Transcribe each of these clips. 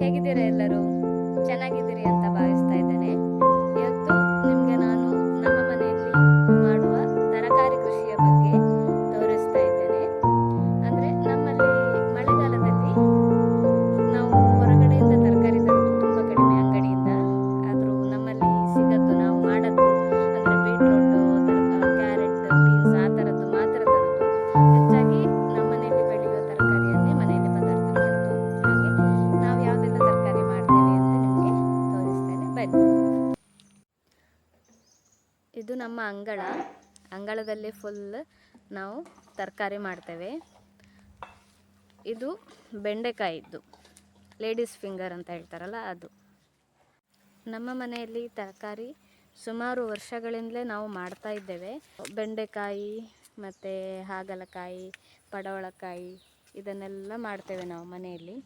ಹೇಗಿದ್ದೀರಾ ಎಲ್ಲರೂ? ಚೆನ್ನಾಗಿದ್ದೀರಿ ಅಂತ ಭಾವಿಸ್ತಾ ಇದ್ದೇನೆ. ಇವತ್ತು ನಿಮಗೆ ನಾನು ನಮ್ಮ ಮನೆಯಲ್ಲಿ ಮಾಡುವ ತರಕಾರಿ ಕೃಷಿಯ ಬಗ್ಗೆ ತೋರಿಸ್ತಾ ಇದ್ದೇನೆ. ಅಂದರೆ ನಮ್ಮಲ್ಲಿ ಮಳೆಗಾಲದಲ್ಲಿ ನಾವು ಹೊರಗಡೆಯಿಂದ ತರಕಾರಿ ತರೋದು ತುಂಬ ಕಡಿಮೆ ಅಂಗಡಿಯಿಂದ. ಆದರೂ ನಮ್ಮಲ್ಲಿ ಸಿಗದ್ದು ನಾವು ಮಾಡದ್ದು ಅಂದರೆ ಬೀಟ್ರೋಟು, ಕ್ಯಾರೆಟ್, ಬೀನ್ಸ್ ಆ ಥರದ್ದು ಮಾತ್ರ ತರೋದು. ಹೆಚ್ಚಾಗಿ ನಮ್ಮ ಮನೆಯಲ್ಲಿ ಬೆಳೆಯುವ ತರಕಾರಿಯನ್ನೇ ಮನೆಯಲ್ಲಿ ಪದಾರ್ಥ ಮಾಡೋದು. ಹಾಗೆ ನಾವು ಯಾವುದೆಲ್ಲ ತರಕಾರಿ ಮಾಡ್ತೇವೆ ಅಂತ ನಿಮಗೆ ತೋರಿಸ್ತೇನೆ, ಬನ್ನಿ. ಇದು ನಮ್ಮ ಅಂಗಳದಲ್ಲಿ ಫುಲ್ ನಾವು ತರಕಾರಿ ಮಾಡ್ತೇವೆ. ಇದು ಬೆಂಡೆಕಾಯಿದ್ದು ಲೇಡೀಸ್ ಫಿಂಗರ್ ಅಂತ ಹೇಳ್ತಾರಲ್ಲ ಅದು. ನಮ್ಮ ಮನೆಯಲ್ಲಿ ತರಕಾರಿ ಸುಮಾರು ವರ್ಷಗಳಿಂದಲೇ ನಾವು ಮಾಡ್ತಾ ಇದ್ದೇವೆ. ಬೆಂಡೆಕಾಯಿ ಮತ್ತು ಹಾಗಲಕಾಯಿ, ಪಡವಲಕಾಯಿ ಇದನ್ನೆಲ್ಲ ಮಾಡ್ತೇವೆ ನಾವು ಮನೆಯಲ್ಲಿ.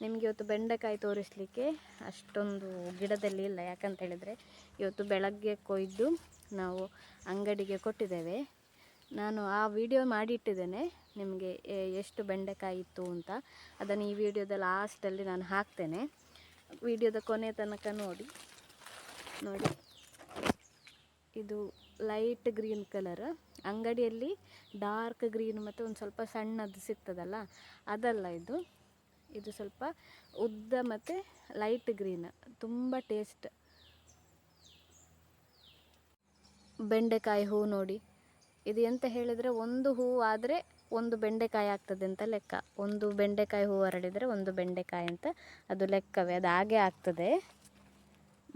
ನಿಮಗೆ ಇವತ್ತು ಬೆಂಡೆಕಾಯಿ ತೋರಿಸಲಿಕ್ಕೆ ಅಷ್ಟೊಂದು ಗಿಡದಲ್ಲಿ ಇಲ್ಲ, ಯಾಕಂತ ಹೇಳಿದರೆ ಇವತ್ತು ಬೆಳಗ್ಗೆ ಕೊಯ್ದು ನಾವು ಅಂಗಡಿಗೆ ಕೊಟ್ಟಿದ್ದೇವೆ. ನಾನು ಆ ವಿಡಿಯೋ ಮಾಡಿಟ್ಟಿದ್ದೇನೆ ನಿಮಗೆ ಎಷ್ಟು ಬೆಂಡೆಕಾಯಿ ಇತ್ತು ಅಂತ. ಅದನ್ನು ಈ ವಿಡಿಯೋದ ಲಾಸ್ಟಲ್ಲಿ ನಾನು ಹಾಕ್ತೇನೆ. ವಿಡಿಯೋದ ಕೊನೆ ತನಕ ನೋಡಿ. ಇದು ಲೈಟ್ ಗ್ರೀನ್ ಕಲರ್. ಅಂಗಡಿಯಲ್ಲಿ ಡಾರ್ಕ್ ಗ್ರೀನ್ ಮತ್ತು ಒಂದು ಸ್ವಲ್ಪ ಸಣ್ಣದು ಸಿಗ್ತದಲ್ಲ, ಅದಲ್ಲ ಇದು ಸ್ವಲ್ಪ ಉದ್ದ ಮತ್ತು ಲೈಟ್ ಗ್ರೀನ್, ತುಂಬ ಟೇಸ್ಟ್. ಬೆಂಡೆಕಾಯಿ ಹೂ ನೋಡಿ, ಇದು ಎಂತ ಹೇಳಿದರೆ ಒಂದು ಹೂ ಆದರೆ ಒಂದು ಬೆಂಡೆಕಾಯಿ ಆಗ್ತದೆ ಅಂತ ಲೆಕ್ಕ. ಒಂದು ಬೆಂಡೆಕಾಯಿ ಹೂ ಹರಡಿದರೆ ಒಂದು ಬೆಂಡೆಕಾಯಿ ಅಂತ ಅದು ಲೆಕ್ಕವೇ, ಅದು ಹಾಗೆ ಆಗ್ತದೆ.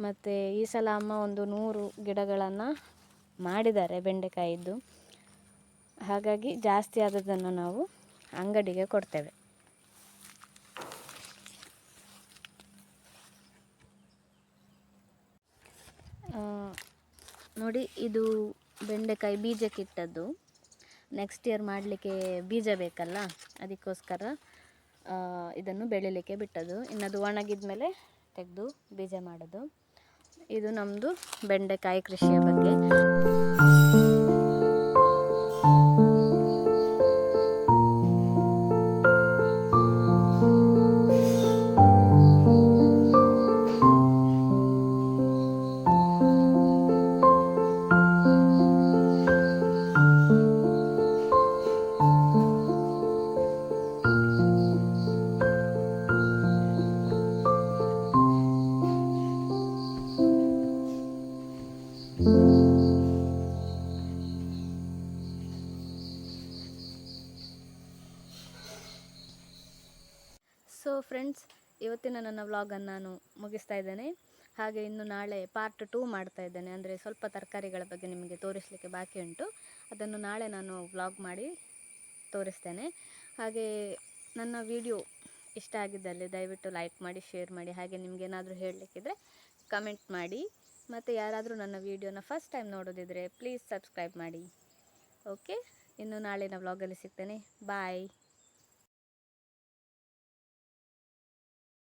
ಮತ್ತು ಈ ಸಲ ಅಮ್ಮ ಒಂದು 100 ಗಿಡಗಳನ್ನು ಮಾಡಿದ್ದಾರೆ ಬೆಂಡೆಕಾಯಿದ್ದು. ಹಾಗಾಗಿ ಜಾಸ್ತಿ ಆದದನ್ನು ನಾವು ಅಂಗಡಿಗೆ ಕೊಡ್ತೇವೆ. ನೋಡಿ, ಇದು ಬೆಂಡೆಕಾಯಿ ಬೀಜಕ್ಕಿಟ್ಟದ್ದು. ನೆಕ್ಸ್ಟ್ ಇಯರ್ ಮಾಡಲಿಕ್ಕೆ ಬೀಜ ಬೇಕಲ್ಲ, ಅದಕ್ಕೋಸ್ಕರ ಇದನ್ನು ಬೆಳಿಲಿಕ್ಕೆ ಬಿಟ್ಟದ್ದು. ಇನ್ನದು ಒಣಗಿದ ಮೇಲೆ ತೆಗೆದು ಬೀಜ ಮಾಡೋದು. ಇದು ನಮ್ಮದು ಬೆಂಡೆಕಾಯಿ ಕೃಷಿಯ ಬಗ್ಗೆ. ಸೊ ಫ್ರೆಂಡ್ಸ್, ಇವತ್ತಿನ ನನ್ನ ವ್ಲಾಗನ್ನು ನಾನು ಮುಗಿಸ್ತಾ ಇದ್ದೇನೆ. ಹಾಗೆ ಇನ್ನು ನಾಳೆ ಪಾರ್ಟ್ 2 ಮಾಡ್ತಾ ಇದ್ದೇನೆ. ಅಂದರೆ ಸ್ವಲ್ಪ ತರಕಾರಿಗಳ ಬಗ್ಗೆ ನಿಮಗೆ ತೋರಿಸಲಿಕ್ಕೆ ಬಾಕಿ ಉಂಟು. ಅದನ್ನು ನಾಳೆ ನಾನು ವ್ಲಾಗ್ ಮಾಡಿ ತೋರಿಸ್ತೇನೆ. ಹಾಗೆ ನನ್ನ ವಿಡಿಯೋ ಇಷ್ಟ ಆಗಿದ್ದಲ್ಲಿ ದಯವಿಟ್ಟು ಲೈಕ್ ಮಾಡಿ, ಶೇರ್ ಮಾಡಿ. ಹಾಗೆ ನಿಮಗೇನಾದರೂ ಹೇಳಲಿಕ್ಕಿದ್ರೆ ಕಮೆಂಟ್ ಮಾಡಿ. ಮತ್ತು ಯಾರಾದರೂ ನನ್ನ ವಿಡಿಯೋನ ಫಸ್ಟ್ ಟೈಮ್ ನೋಡೋದಿದ್ರೆ ಪ್ಲೀಸ್ ಸಬ್ಸ್ಕ್ರೈಬ್ ಮಾಡಿ. ಓಕೆ, ಇನ್ನು ನಾಳಿನ ವ್ಲಾಗಲ್ಲಿ ಸಿಗ್ತೇನೆ. ಬಾಯ್.